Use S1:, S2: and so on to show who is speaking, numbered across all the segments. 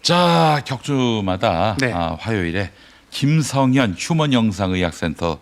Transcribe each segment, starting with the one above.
S1: 자, 격주마다
S2: 네.
S1: 화요일에 김성현 휴먼영상의학센터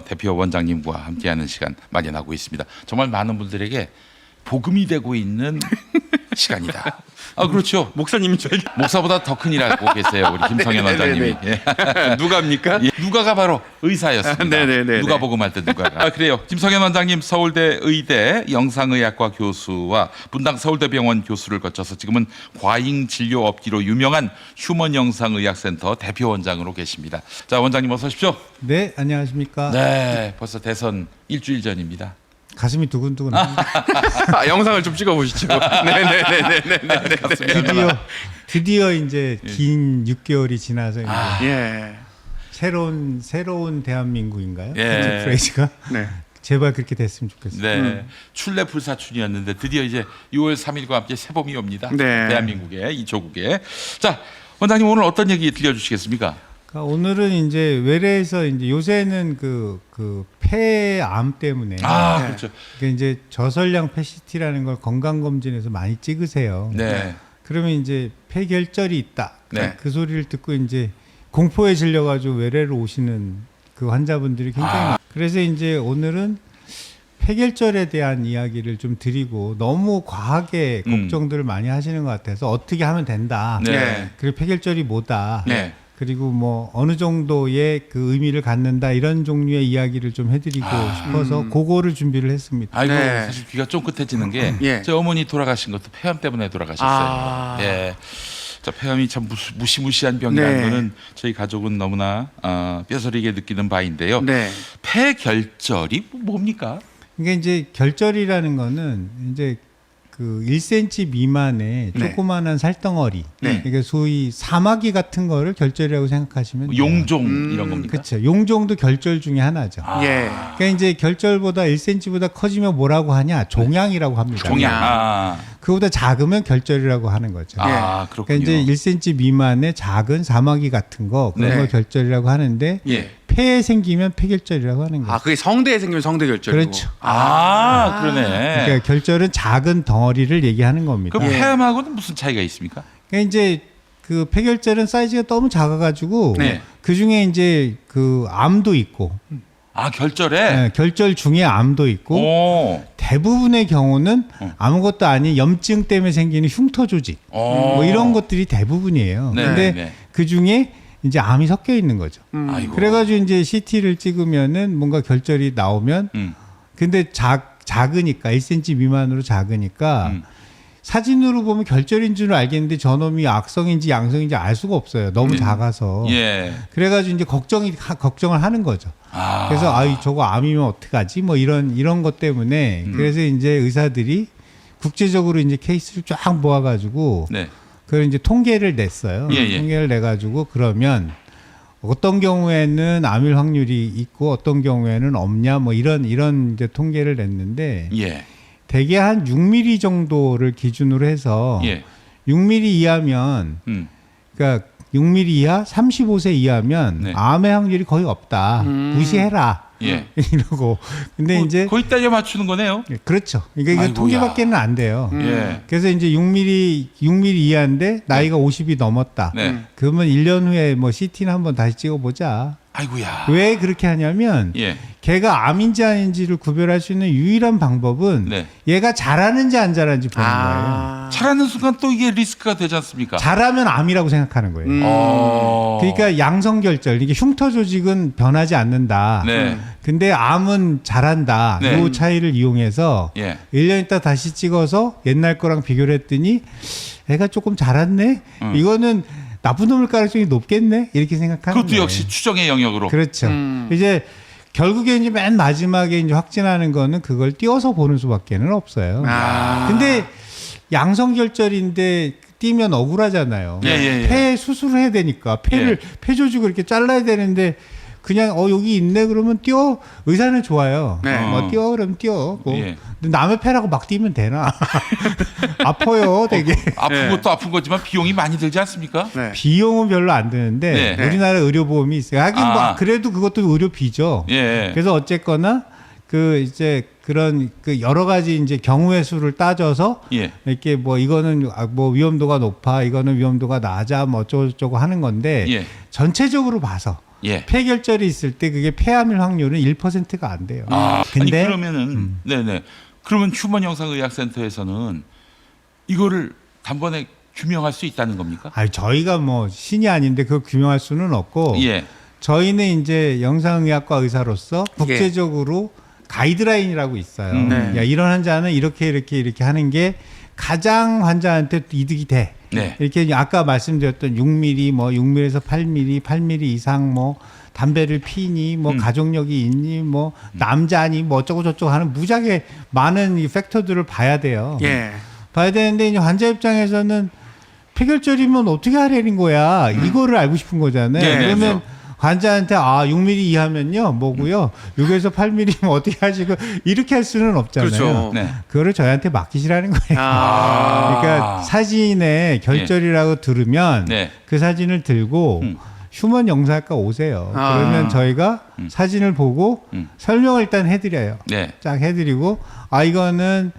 S1: 대표 원장님과 함께하는 시간 마련하고 있습니다. 정말 많은 분들에게 복음이 되고 있는 시간이다. 그렇죠.
S2: 목사님이 제일
S1: 목사보다 더 큰이라고 계세요, 우리 김성현 원장님이. 예.
S2: 누가입니까?
S1: 예, 누가가 바로 의사였습니다.
S2: 네네네.
S1: 누가 복음할 때 누가가. 그래요. 김성현 원장님 서울대 의대 영상의학과 교수와 분당 서울대병원 교수를 거쳐서 지금은 과잉진료업기로 유명한 휴먼영상의학센터 대표 원장으로 계십니다. 자, 원장님 어서 오십시오.
S3: 네, 안녕하십니까.
S1: 네, 벌써 대선 일주일 전입니다.
S3: 가슴이 두근두근합니다.
S2: 영상을 좀 찍어보시죠. 네네네네네.
S3: 드디어 이제 긴 6개월이 지나서 이제
S2: 예.
S3: 새로운 대한민국인가요?
S1: 예.
S3: 프레이즈가
S2: 네.
S3: 제발 그렇게 됐으면 좋겠어요.
S1: 네, 출래불사춘이었는데 드디어 이제 6월 3일과 함께 새봄이 옵니다.
S2: 네.
S1: 대한민국에, 이 조국에. 자, 원장님 오늘 어떤 얘기 들려주시겠습니까?
S3: 그러니까 오늘은 이제 외래에서 이제 요새는 그 폐암 때문에
S1: 그렇죠.
S3: 그러니까 이제 저설량 패시티라는 걸 건강검진에서 많이 찍으세요.
S1: 네.
S3: 그러면 이제 폐결절이 있다.
S1: 네.
S3: 그 소리를 듣고 이제 공포에 질려가지고 외래로 오시는 그 환자분들이 굉장히 많아요. 그래서 이제 오늘은 폐결절에 대한 이야기를 좀 드리고 너무 과하게 걱정들을 많이 하시는 것 같아서 어떻게 하면 된다.
S1: 네.
S3: 그리고 폐결절이 뭐다.
S1: 네.
S3: 그리고 뭐 어느 정도의 그 의미를 갖는다 이런 종류의 이야기를 좀 해드리고 싶어서 그거를 준비를 했습니다.
S1: 아이고,
S2: 네.
S1: 사실 귀가 쫑긋해지는 게
S2: 예.
S1: 제 어머니 돌아가신 것도 폐암 때문에 돌아가셨어요. 예. 자, 폐암이 참 무시무시한 병이라는
S2: 네.
S1: 거는 저희 가족은 너무나 뼈저리게 느끼는 바인데요.
S2: 네.
S1: 폐결절이 뭡니까?
S3: 그러니까 이제 결절이라는 거는 이제 그 1cm 미만의
S2: 네.
S3: 조그마한 살덩어리,
S2: 네.
S3: 그러니까 소위 사마귀 같은 거를 결절이라고 생각하시면 돼요.
S1: 용종 이런 겁니까?
S3: 그렇죠. 용종도 결절 중에 하나죠.
S2: 예.
S3: 그러니까 이제 결절보다 1cm보다 커지면 뭐라고 하냐? 종양이라고 합니다.
S1: 종양.
S3: 그보다 작으면 결절이라고 하는 거죠.
S1: 그렇군요.
S3: 그러니까 이제 1cm 미만의 작은 사마귀 같은 거 그런
S2: 네.
S3: 걸 결절이라고 하는데
S1: 예.
S3: 폐에 생기면 폐결절이라고 하는 거죠.
S2: 그게 성대에 생기면 성대결절이고.
S3: 그렇죠.
S1: 그러네.
S3: 그러니까 결절은 작은 덩어리를 얘기하는 겁니다.
S1: 그럼
S2: 예.
S1: 폐암하고는 무슨 차이가 있습니까?
S3: 그러니까 이제 그 폐결절은 사이즈가 너무 작아가지고
S1: 네.
S3: 그 중에 이제 그 암도 있고
S1: 결절에.
S3: 네, 결절 중에 암도 있고
S1: 오.
S3: 대부분의 경우는 아무것도 아닌 염증 때문에 생기는 흉터 조직 뭐 이런 것들이 대부분이에요.
S1: 네,
S3: 근데
S1: 네.
S3: 그 중에 이제 암이 섞여 있는 거죠.
S1: 아이고.
S3: 그래가지고 이제 CT를 찍으면은 뭔가 결절이 나오면 근데 작으니까 1cm 미만으로 작으니까 사진으로 보면 결절인 줄 알겠는데 저놈이 악성인지 양성인지 알 수가 없어요. 너무 작아서.
S1: 예.
S3: 그래가지고 이제 걱정을 하는 거죠. 그래서 저거 암이면 어떡하지? 뭐 이런 것 때문에 그래서 이제 의사들이 국제적으로 이제 케이스를 쫙 모아가지고
S1: 네.
S3: 그걸 이제 통계를 냈어요.
S1: 예.
S3: 통계를 내가지고 그러면 어떤 경우에는 암일 확률이 있고 어떤 경우에는 없냐 뭐 이런 이제 통계를 냈는데
S1: 예.
S3: 대개 한 6mm 정도를 기준으로 해서
S1: 예.
S3: 6mm 이하면 그러니까 6mm 이하 35세 이하면
S1: 네.
S3: 암의 확률이 거의 없다. 무시해라.
S1: 예.
S3: 이러고 근데 이제
S1: 거의 딸려 맞추는 거네요.
S3: 그렇죠. 그러니까 이거
S1: 아이고야.
S3: 통계밖에는 안 돼요.
S1: 예.
S3: 그래서 이제 6mm 이하인데 나이가 50이 넘었다.
S1: 네.
S3: 그러면 1년 후에 뭐 CT는 한번 다시 찍어보자.
S1: 아이고야.
S3: 왜 그렇게 하냐면
S1: 예.
S3: 걔가 암인지 아닌지를 구별할 수 있는 유일한 방법은
S1: 네.
S3: 얘가 잘하는지 안 잘하는지 보는 거예요.
S1: 잘하는 순간 또 이게 리스크가 되지 않습니까?
S3: 잘하면 암이라고 생각하는 거예요. 그러니까 양성결절, 이게 흉터 조직은 변하지 않는다.
S1: 네.
S3: 근데 암은 잘한다.
S1: 네.
S3: 이 차이를 이용해서
S1: 예.
S3: 1년 있다 다시 찍어서 옛날 거랑 비교를 했더니 애가 조금 자랐네? 이거는 나쁜 놈일 가능성이 높겠네? 이렇게 생각하는
S1: 그것도
S3: 거예요.
S1: 역시 추정의 영역으로.
S3: 그렇죠. 이제 결국에 이제 맨 마지막에 이제 확진하는 거는 그걸 띄워서 보는 수밖에는 없어요. 근데 양성결절인데 띄면 억울하잖아요.
S1: 예.
S3: 폐 수술을 해야 되니까 폐 조직을 이렇게 잘라야 되는데 그냥 여기 있네 그러면 띄워. 의사는 좋아요.
S2: 네.
S3: 뭐 띄워 그러면 띄워. 뭐.
S1: 예.
S3: 근데 남의 폐라고 막 띄면 되나? 아파요, 되게.
S1: 아픈
S2: 네.
S1: 것도 아픈 거지만 비용이 많이 들지 않습니까?
S2: 네.
S3: 비용은 별로 안 드는데
S1: 네.
S3: 우리나라 의료보험이 있어요. 하긴 뭐 그래도 그것도 의료비죠.
S1: 예.
S3: 그래서 어쨌거나 그 이제 그런 그 여러 가지 이제 경우의 수를 따져서
S1: 예.
S3: 이렇게 뭐 이거는 뭐 위험도가 높아, 이거는 위험도가 낮아, 뭐 어쩌고저쩌고 하는 건데
S1: 예.
S3: 전체적으로 봐서
S1: 예.
S3: 폐결절이 있을 때 그게 폐암일 확률은 1%가 안 돼요.
S1: 아,
S3: 근데
S1: 아니 그러면은 네네. 그러면 휴먼 영상의학센터에서는 이거를 단번에 규명할 수 있다는 겁니까?
S3: 아니, 저희가 뭐 신이 아닌데 그걸 규명할 수는 없고
S1: 예.
S3: 저희는 이제 영상의학과 의사로서 국제적으로 가이드라인이라고 있어요.
S2: 네.
S3: 야, 이런 환자는 이렇게 하는 게 가장 환자한테 이득이 돼.
S1: 네.
S3: 이렇게 아까 말씀드렸던 6mm, 뭐 6mm에서 8mm, 8mm 이상 뭐 담배를 피니, 뭐 가족력이 있니, 뭐 남자니, 뭐 어쩌고 저쩌고 하는 무지하게 많은 이 팩터들을 봐야 돼요.
S2: 예.
S3: 봐야 되는데 이제 환자 입장에서는 폐결절이면 어떻게 하라는 거야. 이거를 알고 싶은 거잖아요.
S1: 네,
S3: 그러면
S1: 그렇죠.
S3: 환자한테 6mm 이하면요 뭐고요. 6에서 8mm면 어떻게 하시고 이렇게 할 수는 없잖아요.
S2: 그렇죠.
S1: 네.
S3: 그거를 저희한테 맡기시라는 거예요.
S2: 아.
S3: 그러니까 사진에 결절이라고 들으면
S1: 네.
S3: 그 사진을 들고
S1: 음.
S3: 휴먼 영상학과 오세요.
S2: 아.
S3: 그러면 저희가 사진을 보고 설명을 일단 해드려요.
S1: 네.
S3: 쫙 해드리고 이거는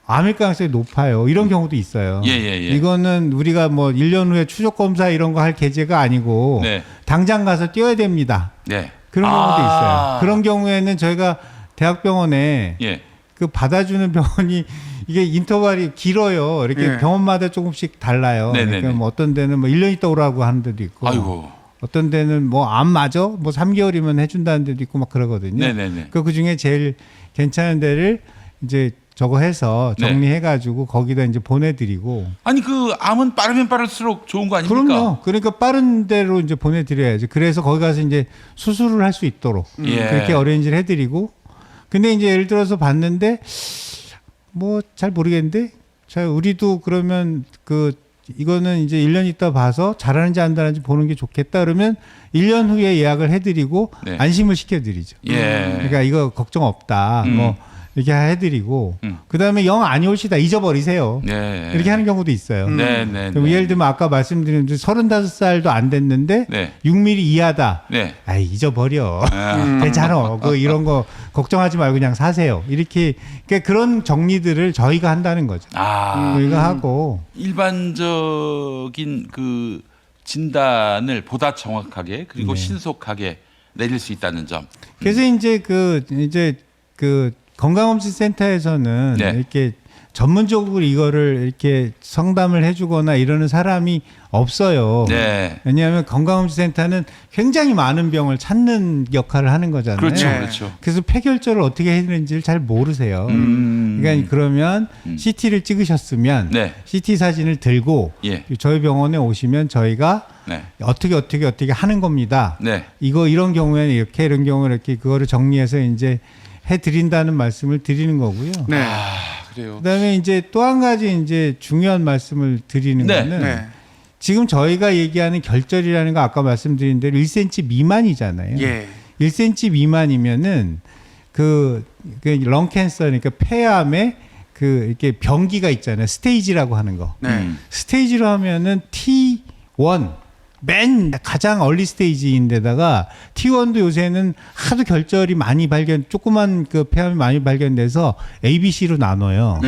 S3: 암일 가능성이 높아요. 이런 경우도 있어요.
S1: 예, 예, 예.
S3: 이거는 우리가 뭐 1년 후에 추적 검사 이런 거 할 계제가 아니고
S1: 네.
S3: 당장 가서 뛰어야 됩니다.
S1: 네.
S3: 그런 경우도
S1: 아.
S3: 있어요. 그런 경우에는 저희가 대학병원에
S1: 예.
S3: 그 받아주는 병원이 이게 인터벌이 길어요. 이렇게
S2: 예.
S3: 병원마다 조금씩 달라요.
S1: 네네네.
S3: 그러니까 뭐 어떤 데는 뭐 1년 있다 오라고 하는 데도 있고,
S1: 아이고.
S3: 어떤 데는 뭐 암 맞아? 뭐 3개월이면 해준다는 데도 있고 막 그러거든요.
S1: 네네네.
S3: 그 중에 제일 괜찮은 데를 이제 저거 해서
S1: 네.
S3: 정리해가지고 거기다 이제 보내드리고.
S1: 아니 그 암은 빠르면 빠를수록 좋은 거 아닙니까?
S3: 그럼요. 그러니까 빠른 데로 이제 보내드려야지. 그래서 거기 가서 이제 수술을 할 수 있도록
S1: 예.
S3: 그렇게 어레인지를 해드리고. 근데 이제 예를 들어서 봤는데 뭐 잘 모르겠는데 자 우리도 그러면 그 이거는 이제 1년 있다 봐서 잘하는지 안 잘하는지 보는 게 좋겠다 그러면 1년 후에 예약을 해드리고
S1: 네.
S3: 안심을 시켜드리죠.
S1: 예.
S3: 그러니까 이거 걱정 없다. 뭐 이렇게 해드리고 그다음에 영 아니올시다 잊어버리세요.
S1: 네.
S3: 이렇게 하는 경우도 있어요.
S1: 네, 네.
S3: 그럼
S1: 네.
S3: 예를 들면 아까 말씀드린 35살도 안 됐는데
S1: 네.
S3: 6mm 이하다.
S1: 네.
S3: 아이 잊어버려.
S1: 아.
S3: 괜찮아. 그 이런 거 걱정하지 말고 그냥 사세요. 이렇게 그러니까 그런 정리들을 저희가 한다는 거죠.
S1: 아.
S3: 저희가 하고
S1: 일반적인 그 진단을 보다 정확하게 그리고
S3: 네.
S1: 신속하게 내릴 수 있다는 점.
S3: 그래서 이제 그 건강검진센터에서는
S1: 네.
S3: 이렇게 전문적으로 이거를 이렇게 상담을 해주거나 이러는 사람이 없어요.
S1: 네.
S3: 왜냐하면 건강검진센터는 굉장히 많은 병을 찾는 역할을 하는 거잖아요.
S1: 그렇죠.
S2: 네.
S1: 그렇죠.
S3: 그래서 폐결절을 어떻게 해야 되는지를 잘 모르세요.
S1: 음.
S3: 그러니까 그러면 CT를 찍으셨으면
S1: 네.
S3: CT 사진을 들고
S1: 예.
S3: 저희 병원에 오시면 저희가
S1: 네.
S3: 어떻게 하는 겁니다.
S1: 네.
S3: 이런 경우에는 이렇게 이런 경우는 이렇게 그거를 정리해서 이제 해드린다는 말씀을 드리는 거고요.
S2: 네.
S1: 아, 그래요.
S3: 그다음에 이제 또 한 가지 이제 중요한 말씀을 드리는
S1: 네.
S3: 거는
S2: 네.
S3: 지금 저희가 얘기하는 결절이라는 거 아까 말씀드린 대로 1cm 미만이잖아요.
S2: 예.
S3: 1cm 미만이면은 그 렁캔서 그러니까 폐암에 그 이렇게 병기가 있잖아요. 스테이지라고 하는 거.
S2: 네.
S3: 스테이지로 하면은 T1 맨 가장 얼리 스테이지인데다가 T1도 요새는 하도 결절이 많이 조그만 그 폐암이 많이 발견돼서 ABC로 나눠요.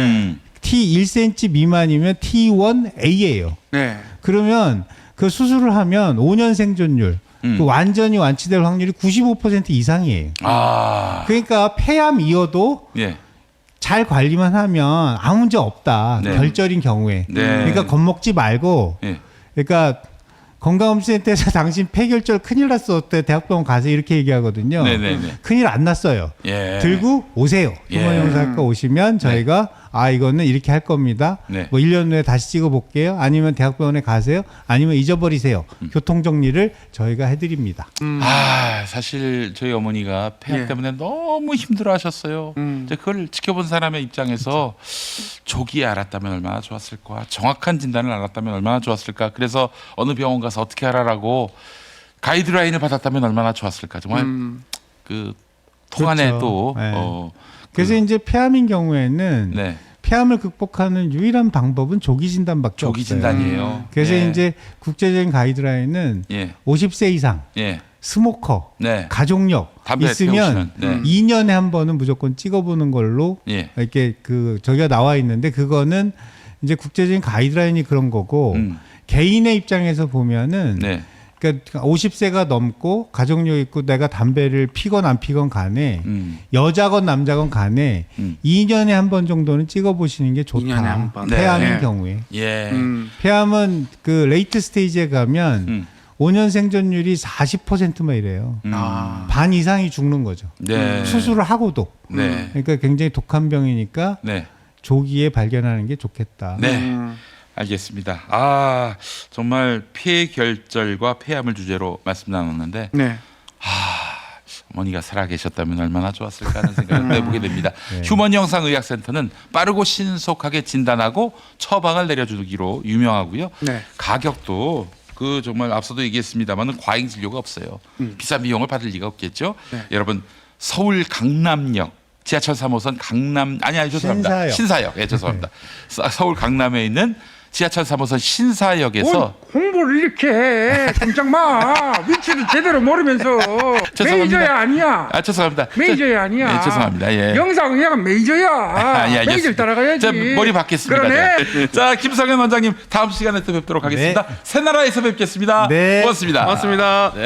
S3: T 1cm 미만이면 T1A예요.
S2: 네.
S3: 그러면 그 수술을 하면 5년 생존율, 그 완전히 완치될 확률이 95% 이상이에요.
S1: 아.
S3: 그러니까 폐암이어도
S1: 예.
S3: 잘 관리만 하면 아무 문제 없다.
S1: 네.
S3: 결절인 경우에.
S1: 네.
S3: 그러니까 겁먹지 말고.
S1: 예.
S3: 그러니까 건강검진센터에서 당신 폐결절 큰일 났어. 때 대학병원 가서 이렇게 얘기하거든요.
S1: 네네네.
S3: 큰일 안 났어요.
S1: 예.
S3: 들고 오세요.
S1: 예.
S3: 휴먼영상학과 오시면 저희가 이거는 이렇게 할 겁니다.
S1: 네.
S3: 뭐 1년 후에 다시 찍어볼게요. 아니면 대학병원에 가세요. 아니면 잊어버리세요. 교통정리를 저희가 해드립니다.
S1: 아, 사실 저희 어머니가 폐암
S2: 예.
S1: 때문에 너무 힘들어하셨어요. 이제 그걸 지켜본 사람의 입장에서 조기에 알았다면 얼마나 좋았을까, 정확한 진단을 알았다면 얼마나 좋았을까. 그래서 어느 병원 가서 어떻게 하라라고 가이드라인을 받았다면 얼마나 좋았을까. 정말 그 통안에
S3: 그렇죠.
S1: 또
S3: 네. 그래서 이제 폐암인 경우에는
S1: 네.
S3: 폐암을 극복하는 유일한 방법은 조기 진단밖에
S1: 조기
S3: 없어요.
S1: 진단이에요.
S3: 그래서
S1: 예.
S3: 이제 국제적인 가이드라인은
S1: 예.
S3: 50세 이상
S1: 예.
S3: 스모커,
S1: 네.
S3: 가족력
S1: 담배
S3: 있으면
S1: 태우시는, 네.
S3: 2년에 한 번은 무조건 찍어보는 걸로
S1: 예.
S3: 이렇게 그 저기가 나와 있는데 그거는 이제 국제적인 가이드라인이 그런 거고 개인의 입장에서 보면은
S1: 네.
S3: 그러니까 50세가 넘고 가족력 있고 내가 담배를 피건 안 피건 간에 여자건 남자건 간에 2년에 한 번 정도는 찍어보시는 게 좋다.
S2: 2년에 한 번.
S3: 폐암인
S2: 네.
S3: 경우에.
S1: 예.
S3: 폐암은 그 레이트 스테이지에 가면 5년 생존율이 40%만 이래요.
S2: 아.
S3: 반 이상이 죽는 거죠.
S1: 네.
S3: 수술을 하고도.
S1: 네.
S3: 그러니까 굉장히 독한 병이니까
S1: 네.
S3: 조기에 발견하는 게 좋겠다.
S1: 네. 알겠습니다. 아, 정말 폐결절과 폐암을 주제로 말씀 나눴는데
S2: 네.
S1: 어머니가 살아계셨다면 얼마나 좋았을까 하는 생각을 해보게 됩니다.
S3: 네.
S1: 휴먼 영상의학센터는 빠르고 신속하게 진단하고 처방을 내려주기로 유명하고요.
S2: 네.
S1: 가격도 그 정말 앞서도 얘기했습니다만은 과잉 진료가 없어요. 비싼 비용을 받을 리가 없겠죠.
S2: 네.
S1: 여러분 서울 강남역 지하철 3호선 강남 아니 죄송합니다. 신사역. 예, 죄송합니다. 서울 강남에 있는 지하철 3호선 신사역에서
S4: 홍보를 이렇게 해. 꼼짝 마. 위치도 제대로 모르면서
S1: 죄송합니다.
S4: 메이저야 아니야.
S1: 아 죄송합니다.
S4: 메이저야 아니야.
S1: 예, 죄송합니다. 예.
S4: 영상의학은 메이저야.
S1: 예, 알겠습니다.
S4: 메이저를 따라가야지.
S1: 자, 머리 받겠습니다.
S4: 그러네.
S1: 제가. 자, 김성현 원장님 다음 시간에 또 뵙도록 하겠습니다. 새나라에서 뵙겠습니다.
S3: 네.
S1: 고맙습니다.
S2: 고맙습니다.
S1: 네.